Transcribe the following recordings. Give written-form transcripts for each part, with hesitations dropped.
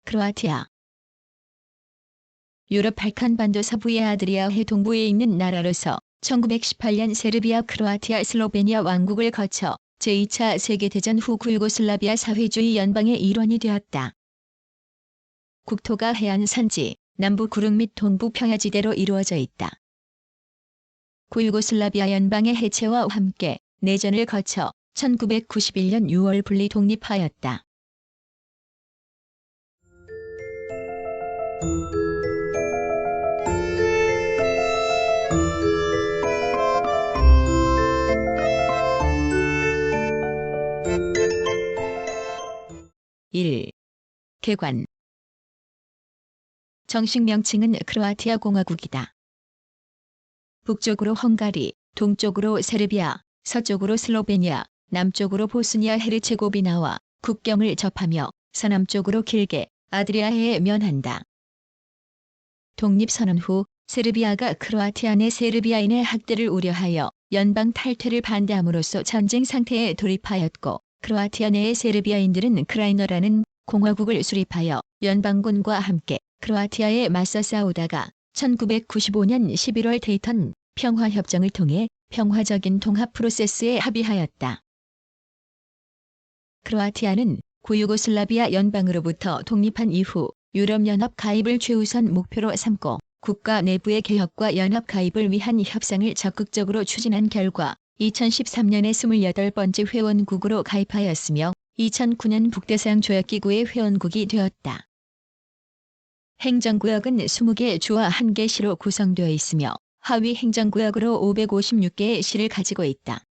크로아티아. 유럽 발칸반도 서부의 아드리아해 동부에 있는 나라로서 1918년 세르비아, 크로아티아, 슬로베니아 왕국을 거쳐 제2차 세계대전 후 유고슬라비아 사회주의 연방의 일원이 되었다. 국토가 해안 산지, 남부 구릉 및 동부 평야지대로 이루어져 있다. 유고슬라비아 연방의 해체와 함께 내전을 거쳐 1991년 6월 분리 독립하였다. 개관. 정식 명칭은 크로아티아 공화국이다. 북쪽으로 헝가리, 동쪽으로 세르비아, 서쪽으로 슬로베니아, 남쪽으로 보스니아 헤르체고비나와 국경을 접하며 서남쪽으로 길게 아드리아해에 면한다. 독립선언 후 세르비아가 크로아티아 내 세르비아인의 학대를 우려하여 연방 탈퇴를 반대함으로써 전쟁 상태에 돌입하였고, 크로아티아 내의 세르비아인들은 크라이너라는 공화국을 수립하여 연방군과 함께 크로아티아에 맞서 싸우다가 1995년 11월 데이턴 평화협정을 통해 평화적인 통합 프로세스에 합의하였다. 크로아티아는 유고슬라비아 연방으로부터 독립한 이후 유럽연합 가입을 최우선 목표로 삼고 국가 내부의 개혁과 연합 가입을 위한 협상을 적극적으로 추진한 결과 2013년에 28번째 회원국으로 가입하였으며 2009년 북대서양 조약기구의 회원국이 되었다. 행정구역은 20개 주와 1개 시로 구성되어 있으며 하위 행정구역으로 556개의 시를 가지고 있다.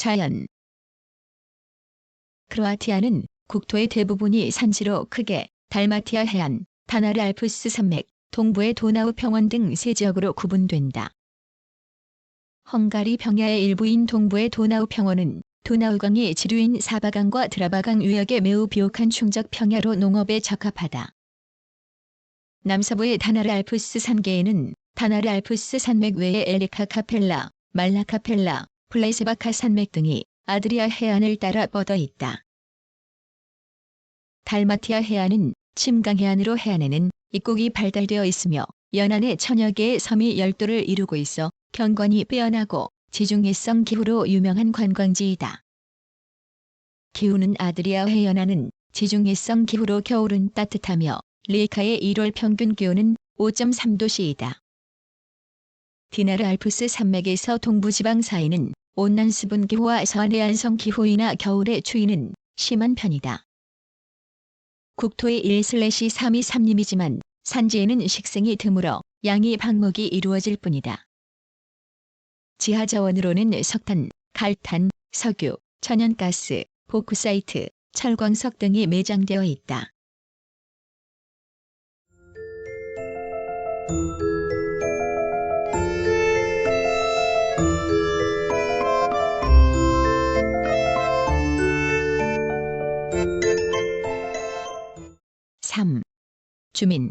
자연. 크로아티아는 국토의 대부분이 산지로 크게 달마티아 해안, 타나르 알프스 산맥, 동부의 도나우 평원 등 세 지역으로 구분된다. 헝가리 평야의 일부인 동부의 도나우 평원은 도나우강의 지류인 사바강과 드라바강 유역에 매우 비옥한 충적 평야로 농업에 적합하다. 남서부의 타나르 알프스 산계에는 타나르 알프스 산맥 외에 엘리카 카펠라, 말라 카펠라, 플레이세바카 산맥 등이 아드리아 해안을 따라 뻗어 있다. 달마티아 해안은 침강 해안으로 해안에는 입국이 발달되어 있으며 연안에 천여 개의 섬이 열도를 이루고 있어 경관이 빼어나고 지중해성 기후로 유명한 관광지이다. 기후는 아드리아해 연안은 지중해성 기후로 겨울은 따뜻하며 리에카의 1월 평균 기온은 5.3도씨이다. 디나르 알프스 산맥에서 동부지방 사이는 온난 수분 기후와 서해안성 기후이나 겨울의 추위는 심한 편이다. 국토의 1/3이 삼림이지만 산지에는 식생이 드물어 양이 방목이 이루어질 뿐이다. 지하자원으로는 석탄, 갈탄, 석유, 천연가스, 보크사이트, 철광석 등이 매장되어 있다. 주민.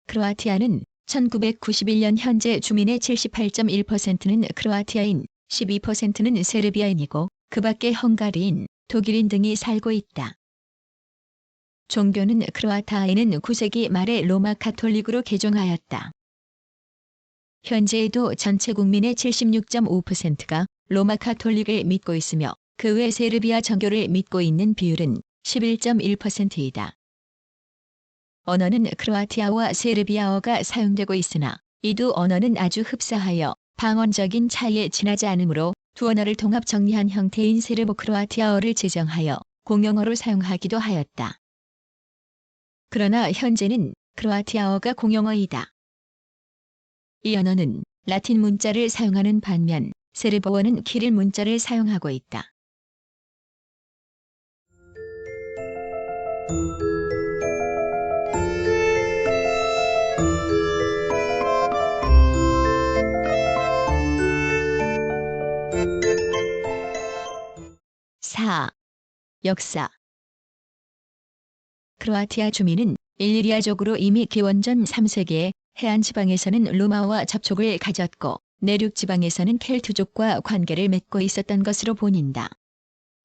크로아티아는 1991년 현재 주민의 78.1%는 크로아티아인, 12%는 세르비아인이고 그 밖에 헝가리인, 독일인 등이 살고 있다. 종교는 크로아티아에는 9세기 말에 로마 가톨릭으로 개종하였다. 현재에도 전체 국민의 76.5%가 로마 가톨릭을 믿고 있으며 그 외 세르비아 정교를 믿고 있는 비율은 11.1%이다. 언어는 크로아티아와 세르비아어가 사용되고 있으나 이 두 언어는 아주 흡사하여 방언적인 차이에 지나지 않으므로 두 언어를 통합 정리한 형태인 세르보 크로아티아어를 제정하여 공용어로 사용하기도 하였다. 그러나 현재는 크로아티아어가 공용어이다. 이 언어는 라틴 문자를 사용하는 반면 세르보어는 키릴 문자를 사용하고 있다. 역사. 크로아티아 주민은 일리리아족으로 이미 기원전 3세기에 해안 지방에서는 로마와 접촉을 가졌고 내륙 지방에서는 켈트족과 관계를 맺고 있었던 것으로 보인다.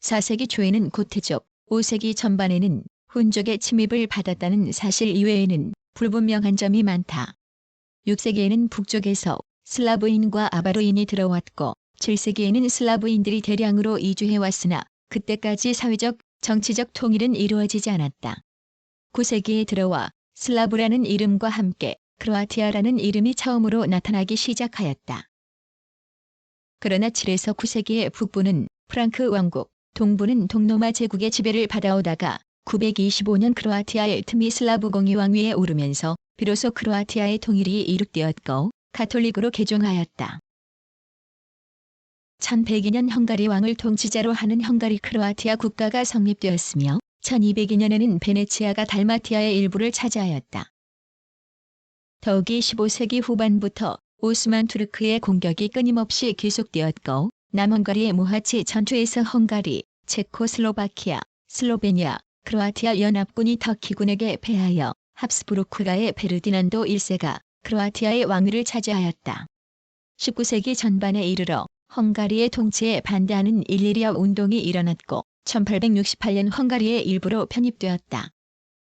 4세기 초에는 고트족, 5세기 전반에는 훈족의 침입을 받았다는 사실 이외에는 불분명한 점이 많다. 6세기에는 북쪽에서 슬라브인과 아바로인이 들어왔고 7세기에는 슬라브인들이 대량으로 이주해왔으나 그때까지 사회적, 정치적 통일은 이루어지지 않았다. 9세기에 들어와 슬라브라는 이름과 함께 크로아티아라는 이름이 처음으로 나타나기 시작하였다. 그러나 7에서 9세기의 북부는 프랑크 왕국, 동부는 동로마 제국의 지배를 받아오다가 925년 크로아티아의 틈이 슬라브 공이 왕위에 오르면서 비로소 크로아티아의 통일이 이룩되었고 가톨릭으로 개종하였다. 1102년 헝가리 왕을 통치자로 하는 헝가리 크로아티아 국가가 성립되었으며 1202년에는 베네치아가 달마티아의 일부를 차지하였다. 더욱이 15세기 후반부터 오스만 투르크의 공격이 끊임없이 계속되었고 남헝가리의 모하치 전투에서 헝가리, 체코슬로바키아, 슬로베니아, 크로아티아 연합군이 터키군에게 패하여 합스부르크가의 페르디난도 1세가 크로아티아의 왕위를 차지하였다. 19세기 전반에 이르러 헝가리의 통치에 반대하는 일리리아 운동이 일어났고 1868년 헝가리의 일부로 편입되었다.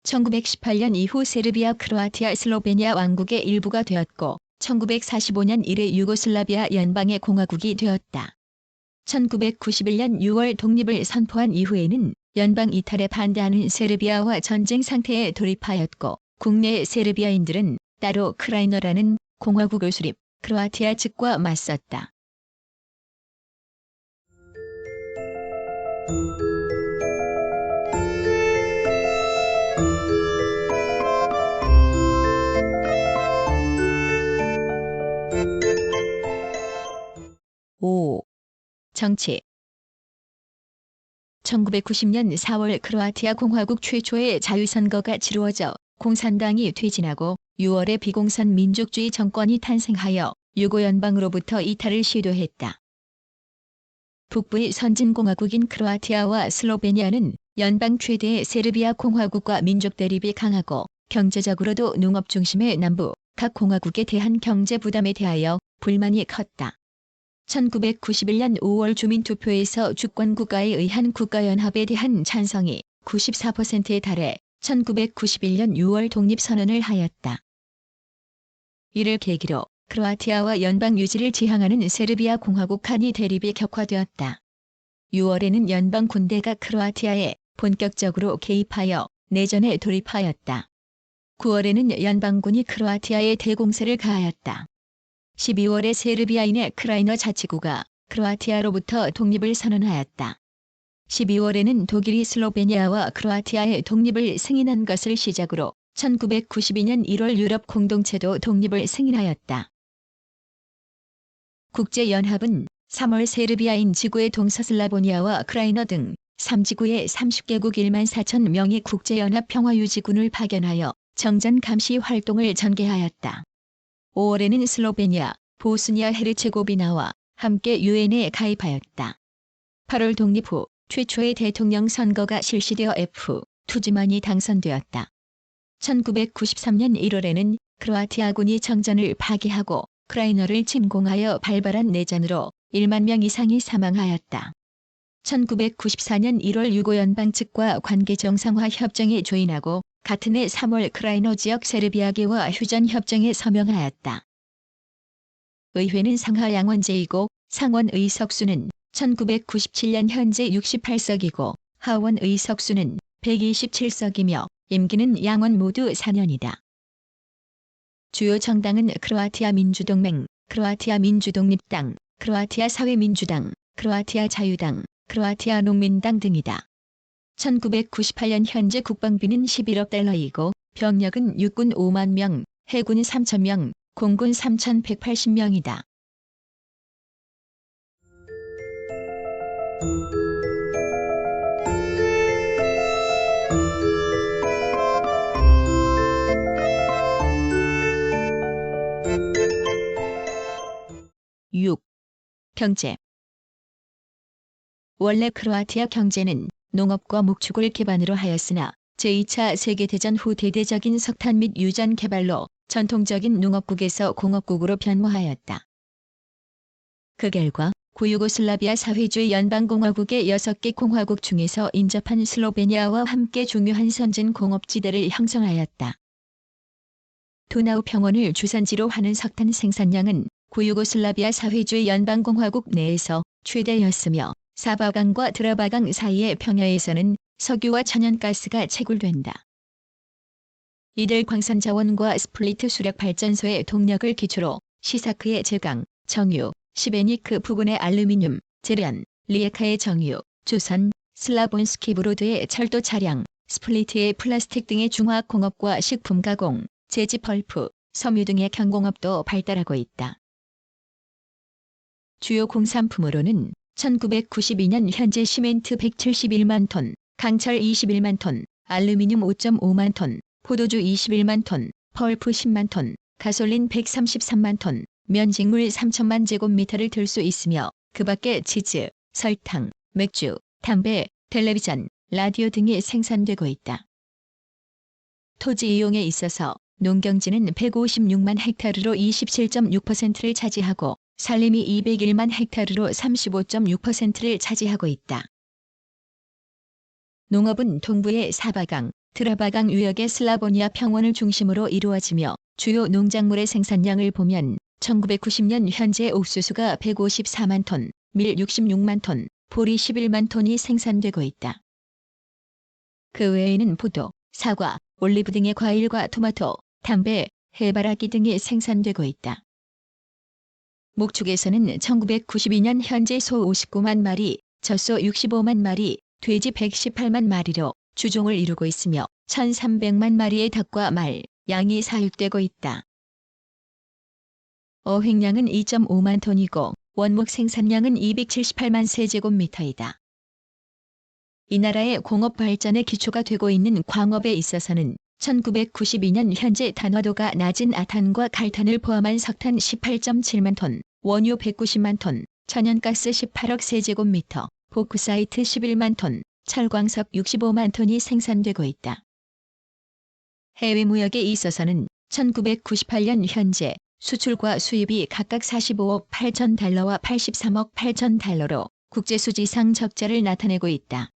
1918년 이후 세르비아, 크로아티아, 슬로베니아 왕국의 일부가 되었고 1945년 이래 유고슬라비아 연방의 공화국이 되었다. 1991년 6월 독립을 선포한 이후에는 연방 이탈에 반대하는 세르비아와 전쟁 상태에 돌입하였고 국내 세르비아인들은 따로 크라이너라는 공화국을 수립, 크로아티아 측과 맞섰다. 오. 정치. 1990년 4월 크로아티아 공화국 최초의 자유선거가 치루어져 공산당이 퇴진하고 6월에 비공산 민족주의 정권이 탄생하여 유고연방으로부터 이탈을 시도했다. 북부의 선진공화국인 크로아티아와 슬로베니아는 연방 최대의 세르비아 공화국과 민족 대립이 강하고 경제적으로도 농업 중심의 남부 각 공화국에 대한 경제 부담에 대하여 불만이 컸다. 1991년 5월 주민투표에서 주권국가에 의한 국가연합에 대한 찬성이 94%에 달해 1991년 6월 독립선언을 하였다. 이를 계기로 크로아티아와 연방 유지를 지향하는 세르비아 공화국 간의 대립이 격화되었다. 6월에는 연방 군대가 크로아티아에 본격적으로 개입하여 내전에 돌입하였다. 9월에는 연방군이 크로아티아에 대공세를 가하였다. 12월에 세르비아인의 크라이너 자치구가 크로아티아로부터 독립을 선언하였다. 12월에는 독일이 슬로베니아와 크로아티아의 독립을 승인한 것을 시작으로 1992년 1월 유럽 공동체도 독립을 승인하였다. 국제연합은 3월 세르비아인 지구의 동서슬라보니아와 크라이너 등 3지구의 30개국 1만 4천 명의 국제연합 평화유지군을 파견하여 정전 감시 활동을 전개하였다. 5월에는 슬로베니아, 보스니아 헤르체고비나와 함께 유엔에 가입하였다. 8월 독립 후 최초의 대통령 선거가 실시되어 F. 투지만이 당선되었다. 1993년 1월에는 크로아티아군이 정전을 파괴하고 크라이너를 침공하여 발발한 내전으로 1만 명 이상이 사망하였다. 1994년 1월 유고연방 측과 관계 정상화 협정에 조인하고 같은 해 3월 크라이너 지역 세르비아계와 휴전 협정에 서명하였다. 의회는 상하 양원제이고 상원 의석수는 1997년 현재 68석이고 하원 의석수는 127석이며 임기는 양원 모두 4년이다. 주요 정당은 크로아티아 민주동맹, 크로아티아 민주독립당, 크로아티아 사회민주당, 크로아티아 자유당, 크로아티아 농민당 등이다. 1998년 현재 국방비는 11억 달러이고 병력은 육군 5만 명, 해군 3천 명, 공군 3,180명이다. (6) 경제. 원래 크로아티아 경제는 농업과 목축을 기반으로 하였으나 제2차 세계대전 후 대대적인 석탄 및 유전 개발로 전통적인 농업국에서 공업국으로 변모하였다. 그 결과 구유고슬라비아 사회주의 연방공화국의 6개 공화국 중에서 인접한 슬로베니아와 함께 중요한 선진 공업지대를 형성하였다. 도나우 평원을 주산지로 하는 석탄 생산량은 구유고슬라비아 사회주의 연방공화국 내에서 최대였으며 사바강과 드라바강 사이의 평야에서는 석유와 천연가스가 채굴된다. 이들 광산자원과 스플리트 수력발전소의 동력을 기초로 시사크의 제강, 정유, 시베니크 부근의 알루미늄, 제련, 리에카의 정유, 조선, 슬라본스키 브로드의 철도 차량, 스플리트의 플라스틱 등의 중화공업과 식품 가공, 제지 펄프, 섬유 등의 경공업도 발달하고 있다. 주요 공산품으로는 1992년 현재 시멘트 171만 톤, 강철 21만 톤, 알루미늄 5.5만 톤, 포도주 21만 톤, 펄프 10만 톤, 가솔린 133만 톤, 면직물 3천만 제곱미터를 들 수 있으며 그 밖에 치즈, 설탕, 맥주, 담배, 텔레비전, 라디오 등이 생산되고 있다. 토지 이용에 있어서 농경지는 156만 헥타르로 27.6%를 차지하고 산림이 201만 헥타르로 35.6%를 차지하고 있다. 농업은 동부의 사바강, 드라바강 유역의 슬라보니아 평원을 중심으로 이루어지며 주요 농작물의 생산량을 보면 1990년 현재 옥수수가 154만 톤, 밀 66만 톤, 보리 11만 톤이 생산되고 있다. 그 외에는 포도, 사과, 올리브 등의 과일과 토마토, 담배, 해바라기 등이 생산되고 있다. 목축에서는 1992년 현재 소 59만 마리, 젖소 65만 마리, 돼지 118만 마리로 주종을 이루고 있으며 1,300만 마리의 닭과 말, 양이 사육되고 있다. 어획량은 2.5만 톤이고 원목 생산량은 278만 세제곱미터이다. 이 나라의 공업 발전의 기초가 되고 있는 광업에 있어서는 1992년 현재 단화도가 낮은 아탄과 갈탄을 포함한 석탄 18.7만 톤, 원유 190만 톤, 천연가스 18억 세제곱미터, 보크사이트 11만 톤, 철광석 65만 톤이 생산되고 있다. 해외 무역에 있어서는 1998년 현재 수출과 수입이 각각 45억 8천 달러와 83억 8천 달러로 국제수지상 적자를 나타내고 있다.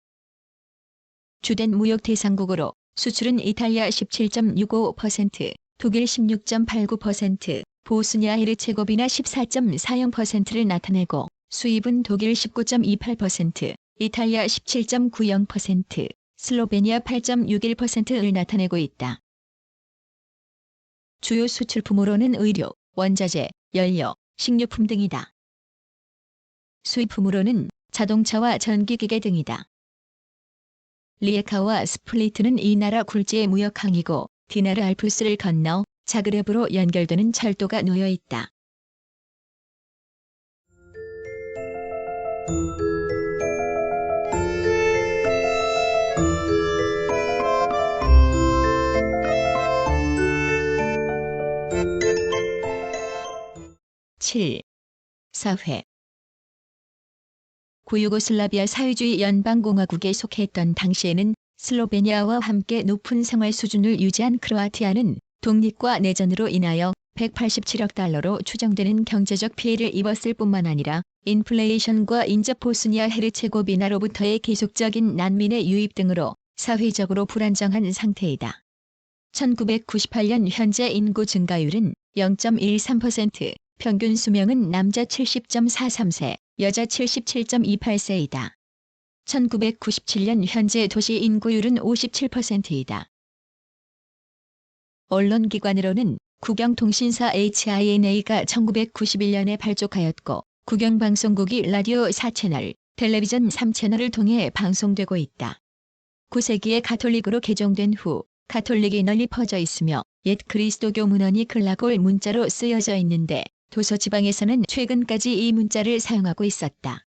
주된 무역 대상국으로 수출은 이탈리아 17.65%, 독일 16.89%, 보스니아 헤르체고비나 14.40%를 나타내고 수입은 독일 19.28%, 이탈리아 17.90%, 슬로베니아 8.61%를 나타내고 있다. 주요 수출품으로는 의류, 원자재, 연료, 식료품 등이다. 수입품으로는 자동차와 전기기계 등이다. 리에카와 스플리트는 이 나라 굴지의 무역항이고 디나르 알프스를 건너 자그레브로 연결되는 철도가 놓여 있다. (7) 사회 구유고슬라비아 사회주의 연방공화국에 속했던 당시에는 슬로베니아와 함께 높은 생활 수준을 유지한 크로아티아는 독립과 내전으로 인하여 187억 달러로 추정되는 경제적 피해를 입었을 뿐만 아니라 인플레이션과 인접 보스니아 헤르체고비나로부터의 계속적인 난민의 유입 등으로 사회적으로 불안정한 상태이다. 1998년 현재 인구 증가율은 0.13%, 평균 수명은 남자 70.43세, 여자 77.28세이다. 1997년 현재 도시 인구율은 57%이다. 언론기관으로는 국영통신사 HINA가 1991년에 발족하였고 국영방송국이 라디오 4채널, 텔레비전 3채널을 통해 방송되고 있다. 9세기에 가톨릭으로 개종된 후 가톨릭이 널리 퍼져 있으며 옛 그리스도교 문헌이 글라골 문자로 쓰여져 있는데 도서 지방에서는 최근까지 이 문자를 사용하고 있었다.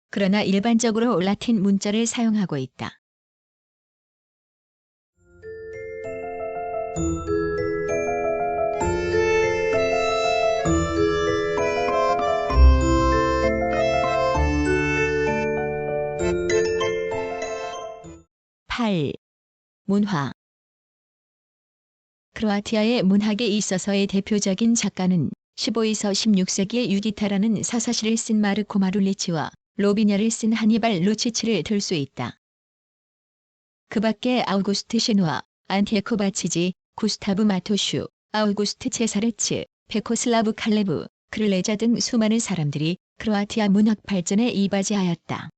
그러나 일반적으로 라틴 문자를 사용하고 있다. 8. 문화. 크로아티아의 문학에 있어서의 대표적인 작가는 15에서 16세기의 유디타라는 서사시를 쓴 마르코 마룰리치와 로비냐를 쓴 하니발 루치치를 들 수 있다. 그 밖에 아우구스트 셰누아, 안티에코 바치지, 구스타브 마토슈, 아우구스트 체사르츠, 베코슬라브 칼레브, 크를레자 등 수많은 사람들이 크로아티아 문학 발전에 이바지하였다.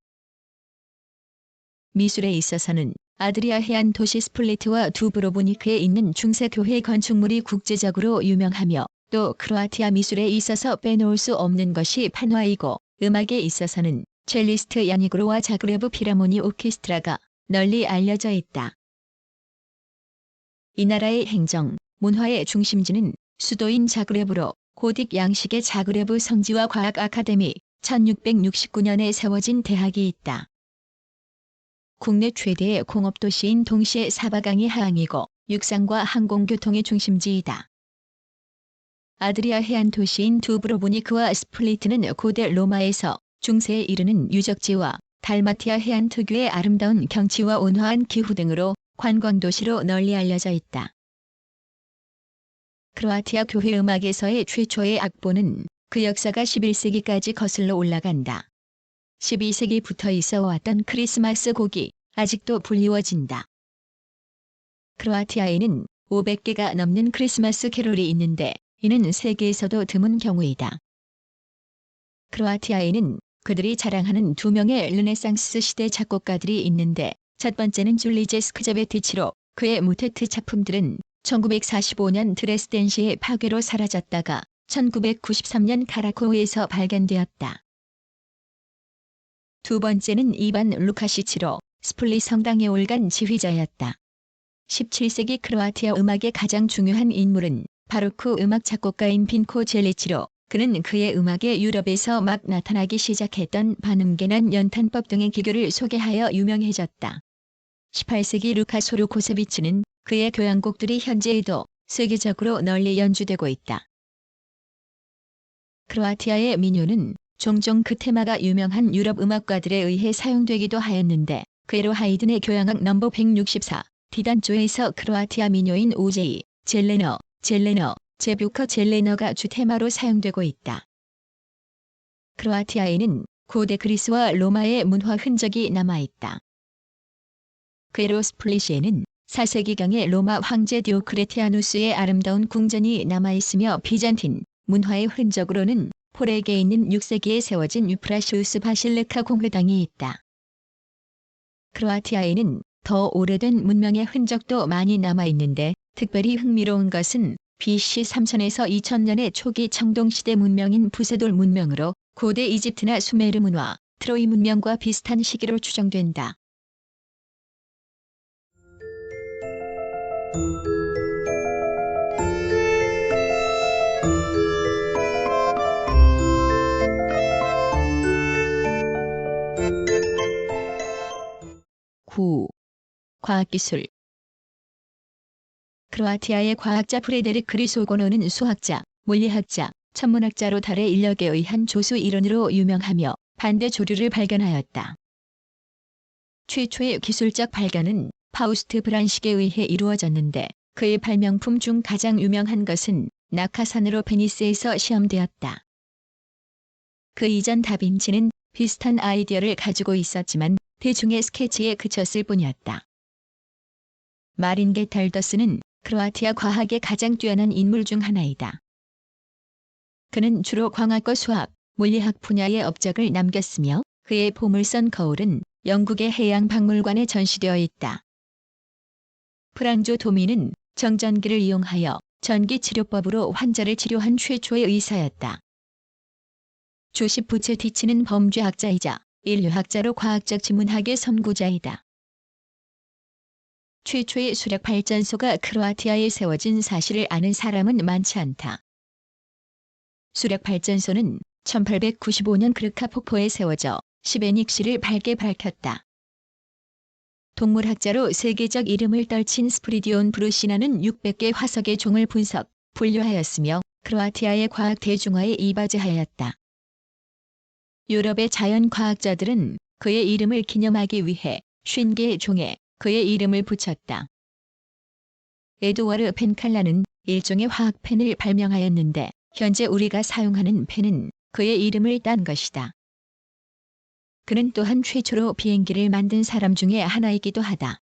미술에 있어서는 아드리아 해안 도시 스플리트와 두브로보니크에 있는 중세 교회 건축물이 국제적으로 유명하며 또 크로아티아 미술에 있어서 빼놓을 수 없는 것이 판화이고 음악에 있어서는 첼리스트 야니그로와 자그레브 필하모니 오케스트라가 널리 알려져 있다. 이 나라의 행정, 문화의 중심지는 수도인 자그레브로 고딕 양식의 자그레브 성지와 과학 아카데미 1669년에 세워진 대학이 있다. 국내 최대의 공업도시인 동시에 사바강이 하항이고 육상과 항공교통의 중심지이다. 아드리아 해안 도시인 두브로보니크와 스플리트는 고대 로마에서 중세에 이르는 유적지와 달마티아 해안 특유의 아름다운 경치와 온화한 기후 등으로 관광도시로 널리 알려져 있다. 크로아티아 교회 음악에서의 최초의 악보는 그 역사가 11세기까지 거슬러 올라간다. 12세기부터 있어왔던 크리스마스 곡이 아직도 불리워진다. 크로아티아에는 500개가 넘는 크리스마스 캐롤이 있는데 이는 세계에서도 드문 경우이다. 크로아티아에는 그들이 자랑하는 두 명의 르네상스 시대 작곡가들이 있는데 첫 번째는 줄리제 스크자베티치로 그의 모테트 작품들은 1945년 드레스덴시의 파괴로 사라졌다가 1993년 카라코우에서 발견되었다. 두 번째는 이반 루카시치로 스플리 성당의 올간 지휘자였다. 17세기 크로아티아 음악의 가장 중요한 인물은 바로 그 음악 작곡가인 빈코 젤리치로 그는 그의 음악에 유럽에서 막 나타나기 시작했던 반음계난 연탄법 등의 기교를 소개하여 유명해졌다. 18세기 루카 소르코세비치는 그의 교향곡들이 현재에도 세계적으로 널리 연주되고 있다. 크로아티아의 민요는 종종 그 테마가 유명한 유럽 음악가들에 의해 사용되기도 하였는데 그로 하이든의 교향악 넘버 164, 디단조에서 크로아티아 민요인 오제이, 젤레너, 제뷰커 젤레너가 주 테마로 사용되고 있다. 크로아티아에는 고대 그리스와 로마의 문화 흔적이 남아있다. 그로 스플리시에는 4세기경의 로마 황제 디오크레티아누스의 아름다운 궁전이 남아있으며 비잔틴 문화의 흔적으로는 포레게에 있는 6세기에 세워진 유프라시우스 바실리카 공회당이 있다. 크로아티아에는 더 오래된 문명의 흔적도 많이 남아있는데 특별히 흥미로운 것은 BC 3000에서 2000년의 초기 청동시대 문명인 부세돌 문명으로 고대 이집트나 수메르 문화, 트로이 문명과 비슷한 시기로 추정된다. 과학기술. 크로아티아의 과학자 프레데릭 크리소고노는 수학자, 물리학자, 천문학자로 달의 인력에 의한 조수 이론으로 유명하며 반대 조류를 발견하였다. 최초의 기술적 발견은 파우스트 브란식에 의해 이루어졌는데 그의 발명품 중 가장 유명한 것은 낙하산으로 베니스에서 시험되었다. 그 이전 다빈치는 비슷한 아이디어를 가지고 있었지만 대중의 스케치에 그쳤을 뿐이었다. 마린 게탈더스는 크로아티아 과학의 가장 뛰어난 인물 중 하나이다. 그는 주로 광학과 수학, 물리학 분야의 업적을 남겼으며 그의 보물선 거울은 영국의 해양박물관에 전시되어 있다. 프랑조 도미는 정전기를 이용하여 전기치료법으로 환자를 치료한 최초의 의사였다. 조십 부체티치는 범죄학자이자 인류학자로 과학적 지문학의 선구자이다. 최초의 수력발전소가 크로아티아에 세워진 사실을 아는 사람은 많지 않다. 수력발전소는 1895년 크르카 폭포에 세워져 시베닉시를 밝게 밝혔다. 동물학자로 세계적 이름을 떨친 스프리디온 브루시나는 600개 화석의 종을 분류하였으며 크로아티아의 과학 대중화에 이바지하였다. 유럽의 자연과학자들은 그의 이름을 기념하기 위해 50개의 종에 그의 이름을 붙였다. 에드워드 펜칼라는 일종의 화학펜을 발명하였는데 현재 우리가 사용하는 펜은 그의 이름을 딴 것이다. 그는 또한 최초로 비행기를 만든 사람 중에 하나이기도 하다.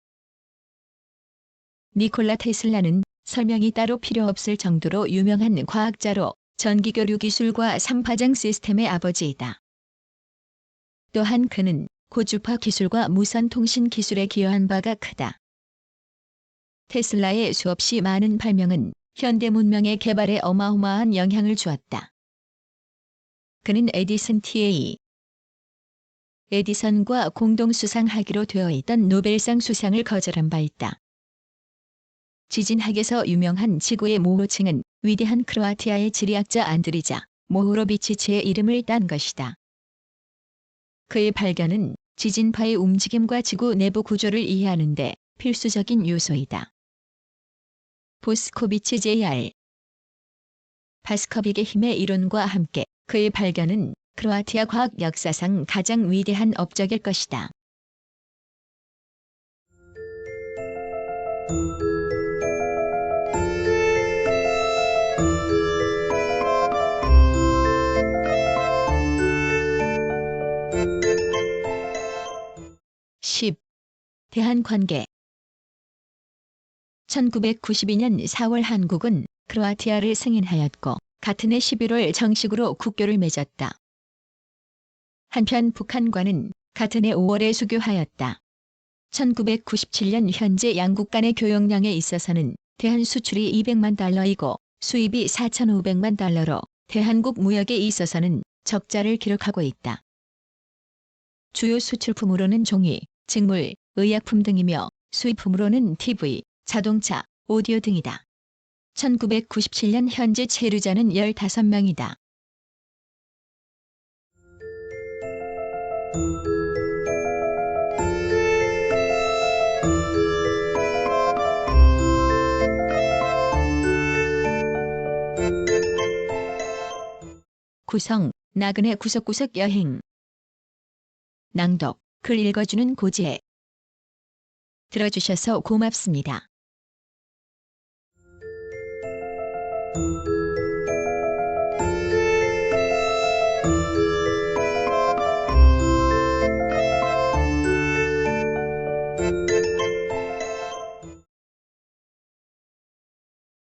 니콜라 테슬라는 설명이 따로 필요 없을 정도로 유명한 과학자로 전기교류 기술과 3파장 시스템의 아버지이다. 또한 그는 고주파 기술과 무선 통신 기술에 기여한 바가 크다. 테슬라의 수없이 많은 발명은 현대 문명의 개발에 어마어마한 영향을 주었다. 그는 에디슨 T.A. 에디선과 공동 수상하기로 되어 있던 노벨상 수상을 거절한 바 있다. 지진학에서 유명한 지구의 모호층은 위대한 크로아티아의 지리학자 안드리자 모호로비치치의 이름을 딴 것이다. 그의 발견은 지진파의 움직임과 지구 내부 구조를 이해하는 데 필수적인 요소이다. 보스코비치 J.R. 바스커빅의 힘의 이론과 함께 그의 발견은 크로아티아 과학 역사상 가장 위대한 업적일 것이다. 대한관계 1992년 4월 한국은 크로아티아를 승인하였고 같은 해 11월 정식으로 국교를 맺었다. 한편 북한과는 같은 해 5월에 수교하였다. 1997년 현재 양국 간의 교역량에 있어서는 대한 수출이 200만 달러이고 수입이 4,500만 달러로 대한국 무역에 있어서는 적자를 기록하고 있다. 주요 수출품으로는 종이, 직물, 의약품 등이며 수입품으로는 TV, 자동차, 오디오 등이다. 1997년 현재 체류자는 15명이다. 구성, 나그네 구석구석 여행. 낭독, 글 읽어주는 고지혜. 들어주셔서 고맙습니다.